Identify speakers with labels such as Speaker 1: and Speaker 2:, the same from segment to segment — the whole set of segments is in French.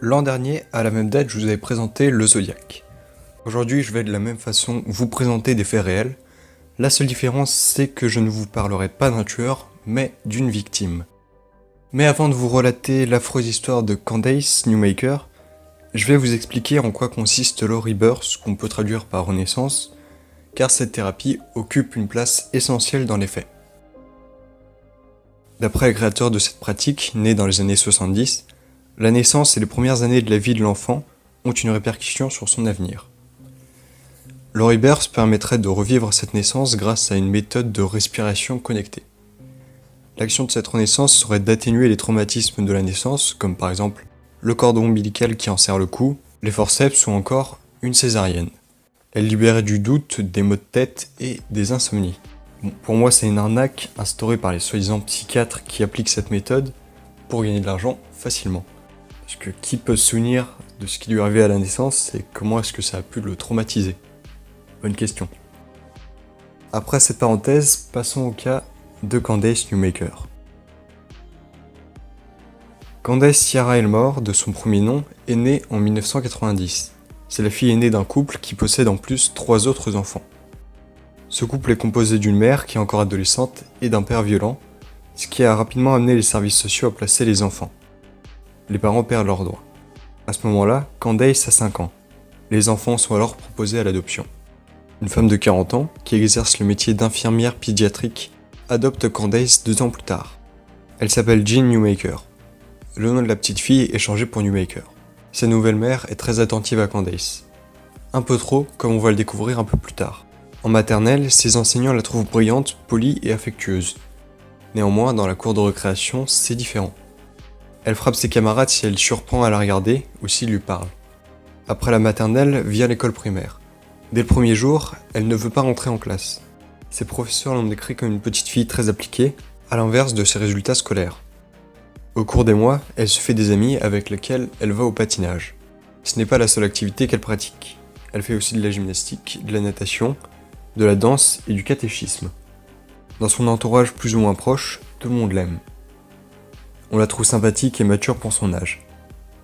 Speaker 1: L'an dernier, à la même date, je vous avais présenté le Zodiaque. Aujourd'hui, je vais de la même façon vous présenter des faits réels. La seule différence, c'est que je ne vous parlerai pas d'un tueur, mais d'une victime. Mais avant de vous relater l'affreuse histoire de Candace Newmaker, je vais vous expliquer en quoi consiste le rebirth, qu'on peut traduire par renaissance, car cette thérapie occupe une place essentielle dans les faits. D'après le créateur de cette pratique, né dans les années 70, la naissance et les premières années de la vie de l'enfant ont une répercussion sur son avenir. Le rebirth permettrait de revivre cette naissance grâce à une méthode de respiration connectée. L'action de cette renaissance serait d'atténuer les traumatismes de la naissance, comme par exemple le cordon ombilical qui enserre le cou, les forceps ou encore une césarienne. Elle libérait du doute, des maux de tête et des insomnies. Bon, pour moi, c'est une arnaque instaurée par les soi-disant psychiatres qui appliquent cette méthode pour gagner de l'argent facilement. Parce que qui peut se souvenir de ce qui lui est arrivé à la naissance et comment est-ce que ça a pu le traumatiser? Bonne question. Après cette parenthèse, passons au cas de Candace Newmaker. Candace Ciara Elmore, de son premier nom, est née en 1990. C'est la fille aînée d'un couple qui possède en plus 3 autres enfants. Ce couple est composé d'une mère qui est encore adolescente et d'un père violent, ce qui a rapidement amené les services sociaux à placer les enfants. Les parents perdent leurs droits. À ce moment-là, Candace a 5 ans. Les enfants sont alors proposés à l'adoption. Une femme de 40 ans, qui exerce le métier d'infirmière pédiatrique, adopte Candace 2 ans plus tard. Elle s'appelle Jean Newmaker. Le nom de la petite fille est changé pour Newmaker. Sa nouvelle mère est très attentive à Candace. Un peu trop, comme on va le découvrir un peu plus tard. En maternelle, ses enseignants la trouvent brillante, polie et affectueuse. Néanmoins, dans la cour de récréation, c'est différent. Elle frappe ses camarades si elle surprend à la regarder ou s'il lui parle. Après la maternelle, vient l'école primaire. Dès le premier jour, elle ne veut pas rentrer en classe. Ses professeurs l'ont décrit comme une petite fille très appliquée, à l'inverse de ses résultats scolaires. Au cours des mois, elle se fait des amis avec lesquels elle va au patinage. Ce n'est pas la seule activité qu'elle pratique. Elle fait aussi de la gymnastique, de la natation, de la danse et du catéchisme. Dans son entourage plus ou moins proche, tout le monde l'aime. On la trouve sympathique et mature pour son âge.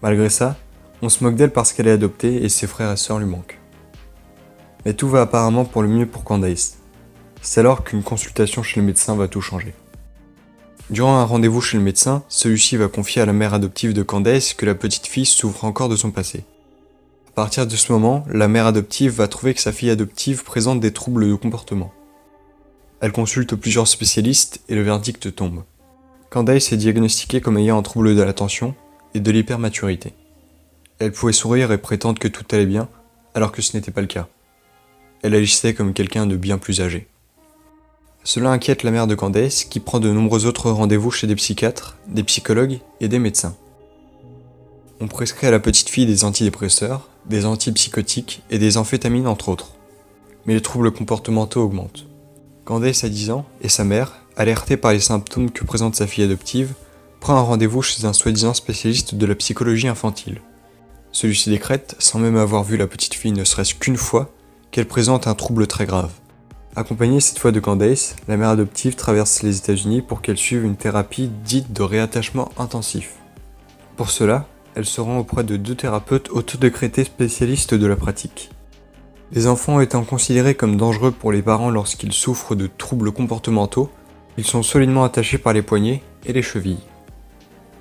Speaker 1: Malgré ça, on se moque d'elle parce qu'elle est adoptée et ses frères et sœurs lui manquent. Mais tout va apparemment pour le mieux pour Candace. C'est alors qu'une consultation chez le médecin va tout changer. Durant un rendez-vous chez le médecin, celui-ci va confier à la mère adoptive de Candace que la petite fille souffre encore de son passé. À partir de ce moment, la mère adoptive va trouver que sa fille adoptive présente des troubles de comportement. Elle consulte plusieurs spécialistes et le verdict tombe. Candace est diagnostiquée comme ayant un trouble de l'attention et de l'hypermaturité. Elle pouvait sourire et prétendre que tout allait bien, alors que ce n'était pas le cas. Elle agissait comme quelqu'un de bien plus âgé. Cela inquiète la mère de Candace qui prend de nombreux autres rendez-vous chez des psychiatres, des psychologues et des médecins. On prescrit à la petite fille des antidépresseurs, des antipsychotiques et des amphétamines entre autres. Mais les troubles comportementaux augmentent. Candace a 10 ans et sa mère, alertée par les symptômes que présente sa fille adoptive, prend un rendez-vous chez un soi-disant spécialiste de la psychologie infantile. Celui-ci décrète, sans même avoir vu la petite fille ne serait-ce qu'une fois, qu'elle présente un trouble très grave. Accompagnée cette fois de Candace, la mère adoptive traverse les États-Unis pour qu'elle suive une thérapie dite de réattachement intensif. Pour cela, elle se rend auprès de 2 thérapeutes autodécrétés spécialistes de la pratique. Les enfants étant considérés comme dangereux pour les parents lorsqu'ils souffrent de troubles comportementaux, ils sont solidement attachés par les poignets et les chevilles.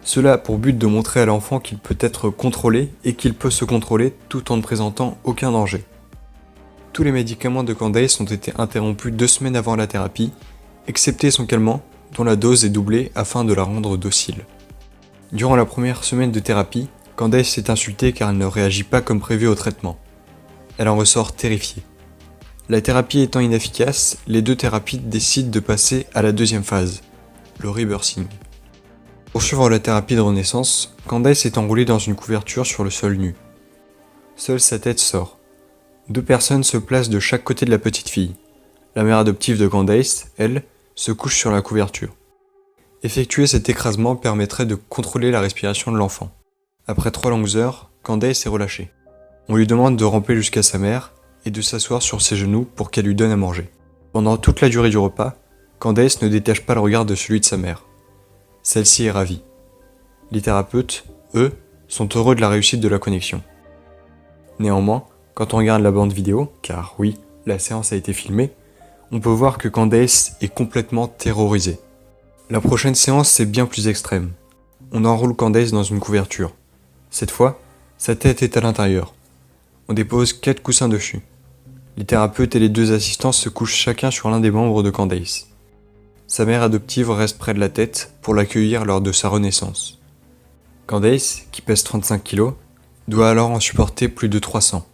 Speaker 1: Cela a pour but de montrer à l'enfant qu'il peut être contrôlé et qu'il peut se contrôler tout en ne présentant aucun danger. Tous les médicaments de Candace ont été interrompus 2 semaines avant la thérapie, excepté son calmant, dont la dose est doublée afin de la rendre docile. Durant la première semaine de thérapie, Candace est insultée car elle ne réagit pas comme prévu au traitement. Elle en ressort terrifiée. La thérapie étant inefficace, les 2 thérapeutes décident de passer à la 2e phase, le rebirthing. Pour suivre la thérapie de renaissance, Candace est enroulée dans une couverture sur le sol nu. Seule sa tête sort. 2 personnes se placent de chaque côté de la petite fille. La mère adoptive de Candace, elle, se couche sur la couverture. Effectuer cet écrasement permettrait de contrôler la respiration de l'enfant. Après 3 longues heures, Candace est relâchée. On lui demande de ramper jusqu'à sa mère et de s'asseoir sur ses genoux pour qu'elle lui donne à manger. Pendant toute la durée du repas, Candace ne détache pas le regard de celui de sa mère. Celle-ci est ravie. Les thérapeutes, eux, sont heureux de la réussite de la connexion. Néanmoins, quand on regarde la bande vidéo, car oui, la séance a été filmée, on peut voir que Candace est complètement terrorisée. La prochaine séance est bien plus extrême. On enroule Candace dans une couverture. Cette fois, sa tête est à l'intérieur. On dépose 4 coussins dessus. Les thérapeutes et les 2 assistants se couchent chacun sur l'un des membres de Candace. Sa mère adoptive reste près de la tête pour l'accueillir lors de sa renaissance. Candace, qui pèse 35 kg, doit alors en supporter plus de 300.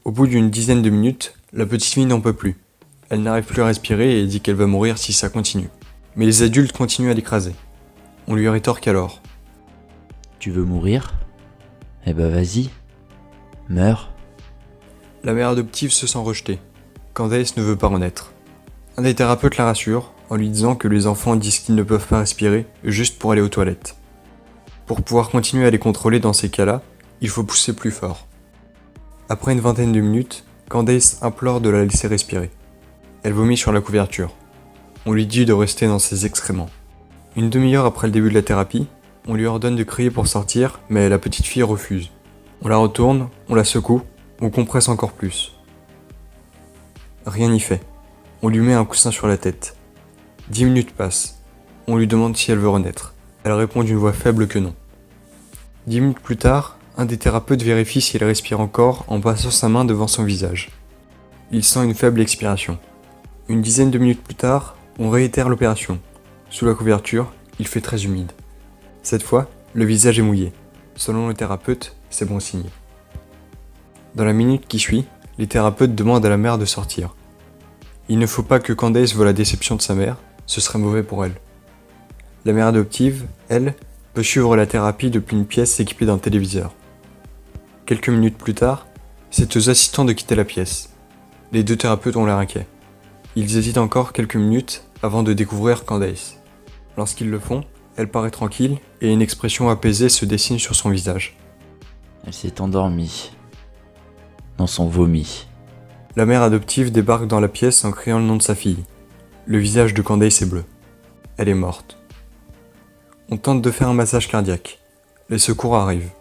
Speaker 1: Au bout d'une dizaine de minutes, la petite fille n'en peut plus. Elle n'arrive plus à respirer et dit qu'elle va mourir si ça continue. Mais les adultes continuent à l'écraser. On lui rétorque alors.
Speaker 2: Tu veux mourir? Eh ben vas-y, meurs.
Speaker 1: La mère adoptive se sent rejetée. Candace ne veut pas renaître. Un des thérapeutes la rassure en lui disant que les enfants disent qu'ils ne peuvent pas respirer juste pour aller aux toilettes. Pour pouvoir continuer à les contrôler dans ces cas-là, il faut pousser plus fort. Après une vingtaine de minutes, Candace implore de la laisser respirer. Elle vomit sur la couverture. On lui dit de rester dans ses excréments. Une demi-heure après le début de la thérapie, on lui ordonne de crier pour sortir, mais la petite fille refuse. On la retourne, on la secoue, on compresse encore plus. Rien n'y fait. On lui met un coussin sur la tête. 10 minutes passent. On lui demande si elle veut renaître. Elle répond d'une voix faible que non. 10 minutes plus tard, un des thérapeutes vérifie si elle respire encore en passant sa main devant son visage. Il sent une faible expiration. Une dizaine de minutes plus tard, on réitère l'opération. Sous la couverture, il fait très humide. Cette fois, le visage est mouillé. Selon le thérapeute, c'est bon signe. Dans la minute qui suit, les thérapeutes demandent à la mère de sortir. Il ne faut pas que Candace voie la déception de sa mère, ce serait mauvais pour elle. La mère adoptive, elle, peut suivre la thérapie depuis une pièce équipée d'un téléviseur. Quelques minutes plus tard, c'est aux assistants de quitter la pièce. Les 2 thérapeutes ont l'air inquiets. Ils hésitent encore quelques minutes avant de découvrir Candace. Lorsqu'ils le font, elle paraît tranquille et une expression apaisée se dessine sur son visage.
Speaker 2: Elle s'est endormie. Dans son vomi.
Speaker 1: La mère adoptive débarque dans la pièce en criant le nom de sa fille. Le visage de Candace est bleu. Elle est morte. On tente de faire un massage cardiaque. Les secours arrivent.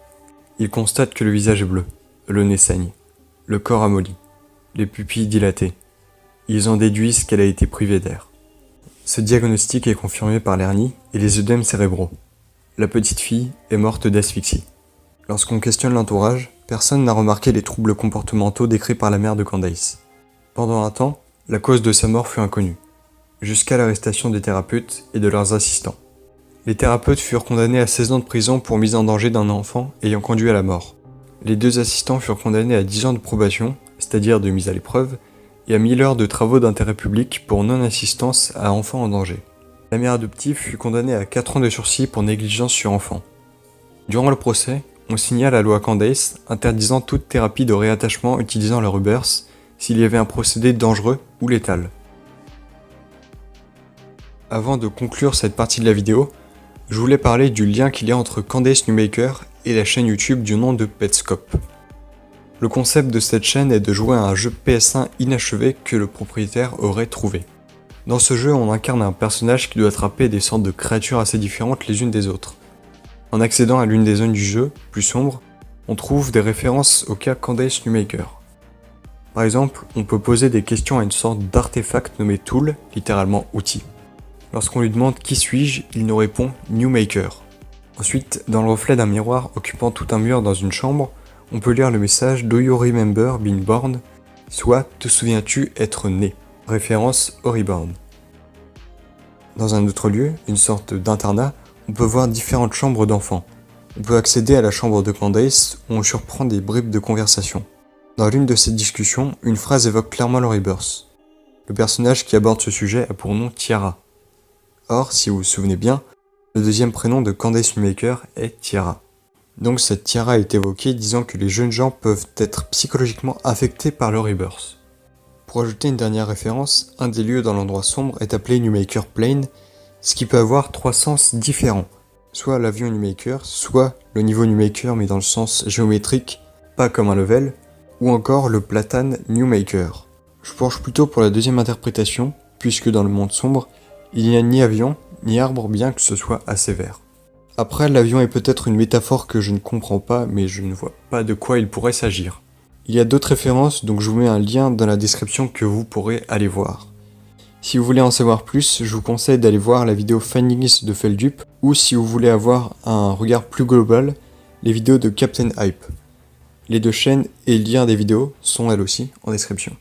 Speaker 1: Ils constatent que le visage est bleu, le nez saigne, le corps amolli, les pupilles dilatées. Ils en déduisent qu'elle a été privée d'air. Ce diagnostic est confirmé par l'hernie et les œdèmes cérébraux. La petite fille est morte d'asphyxie. Lorsqu'on questionne l'entourage, personne n'a remarqué les troubles comportementaux décrits par la mère de Candace. Pendant un temps, la cause de sa mort fut inconnue, jusqu'à l'arrestation des thérapeutes et de leurs assistants. Les thérapeutes furent condamnés à 16 ans de prison pour mise en danger d'un enfant ayant conduit à la mort. Les 2 assistants furent condamnés à 10 ans de probation, c'est-à-dire de mise à l'épreuve, et à 1000 heures de travaux d'intérêt public pour non-assistance à enfants en danger. La mère adoptive fut condamnée à 4 ans de sursis pour négligence sur enfant. Durant le procès, on signa la loi Candace interdisant toute thérapie de réattachement utilisant le rubbers s'il y avait un procédé dangereux ou létal. Avant de conclure cette partie de la vidéo, je voulais parler du lien qu'il y a entre Candace Newmaker et la chaîne YouTube du nom de Petscop. Le concept de cette chaîne est de jouer à un jeu PS1 inachevé que le propriétaire aurait trouvé. Dans ce jeu, on incarne un personnage qui doit attraper des sortes de créatures assez différentes les unes des autres. En accédant à l'une des zones du jeu, plus sombre, on trouve des références au cas Candace Newmaker. Par exemple, on peut poser des questions à une sorte d'artefact nommé Tool, littéralement outil. Lorsqu'on lui demande qui suis-je, il nous répond Newmaker. Ensuite, dans le reflet d'un miroir occupant tout un mur dans une chambre, on peut lire le message Do you remember being born? Soit te souviens-tu être né? Référence au Reborn. Dans un autre lieu, une sorte d'internat, on peut voir différentes chambres d'enfants. On peut accéder à la chambre de Candace où on surprend des bribes de conversation. Dans l'une de ces discussions, une phrase évoque clairement le Rebirth. Le personnage qui aborde ce sujet a pour nom Tiara. Or, si vous vous souvenez bien, le deuxième prénom de Candace Newmaker est Tiara. Donc cette Tiara est évoquée disant que les jeunes gens peuvent être psychologiquement affectés par le Rebirth. Pour ajouter une dernière référence, un des lieux dans l'endroit sombre est appelé Newmaker Plane, ce qui peut avoir 3 sens différents, soit l'avion Newmaker, soit le niveau Newmaker mais dans le sens géométrique, pas comme un level, ou encore le platane Newmaker. Je penche plutôt pour la deuxième interprétation, puisque dans le monde sombre, il n'y a ni avion, ni arbre bien que ce soit assez vert. Après, l'avion est peut-être une métaphore que je ne comprends pas, mais je ne vois pas de quoi il pourrait s'agir. Il y a d'autres références, donc je vous mets un lien dans la description que vous pourrez aller voir. Si vous voulez en savoir plus, je vous conseille d'aller voir la vidéo Findings de Feldup, ou si vous voulez avoir un regard plus global, les vidéos de Captain Hype. Les 2 chaînes et liens des vidéos sont elles aussi en description.